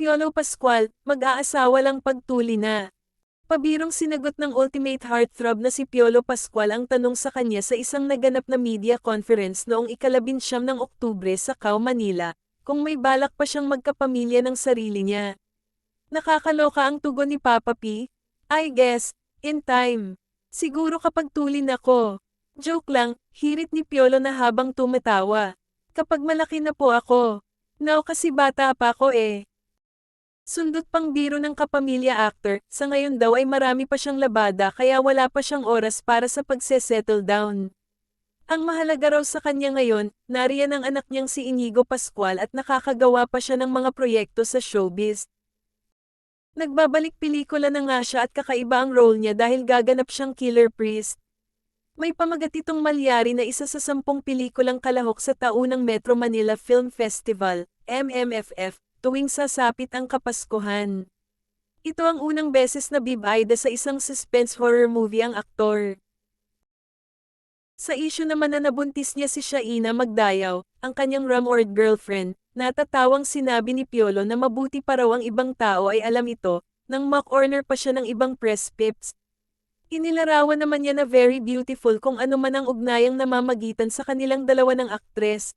Piolo Pascual, mag-aasawa lang pagtuli na. Pabirong sinagot ng ultimate heartthrob na si Piolo Pascual ang tanong sa kanya sa isang naganap na media conference noong ika-19 ng Oktubre sa Cau, Manila, kung may balak pa siyang magkapamilya ng sarili niya. Nakakaloka ang tugon ni Papa P. I guess, in time. Siguro kapag tulin ako. Joke lang, hirit ni Piolo na habang tumatawa. Kapag malaki na po ako. No, kasi bata pa ako eh. Sundot pang biro ng kapamilya actor, sa ngayon daw ay marami pa siyang labada kaya wala pa siyang oras para sa pagse-settle down. Ang mahalaga raw sa kanya ngayon, nariyan ang anak niyang si Inigo Pascual at nakakagawa pa siya ng mga proyekto sa showbiz. Nagbabalik pelikula na nga siya at kakaiba ang role niya dahil gaganap siyang killer priest. May pamagat itong malyari na isa sa 10 pelikulang kalahok sa taunang Metro Manila Film Festival, MMFF, tuwing sasapit ang Kapaskuhan. Ito ang unang beses na bibida sa isang suspense horror movie ang aktor. Sa isyu naman na nabuntis niya si Shaina Magdayaw, ang kanyang rumored girlfriend, natatawang sinabi ni Piolo na mabuti pa raw ang ibang tao ay alam ito, nang ma-corner pa siya ng ibang press pips. Inilarawan naman niya na very beautiful kung ano man ang ugnayang namamagitan sa kanilang dalawa ng aktres,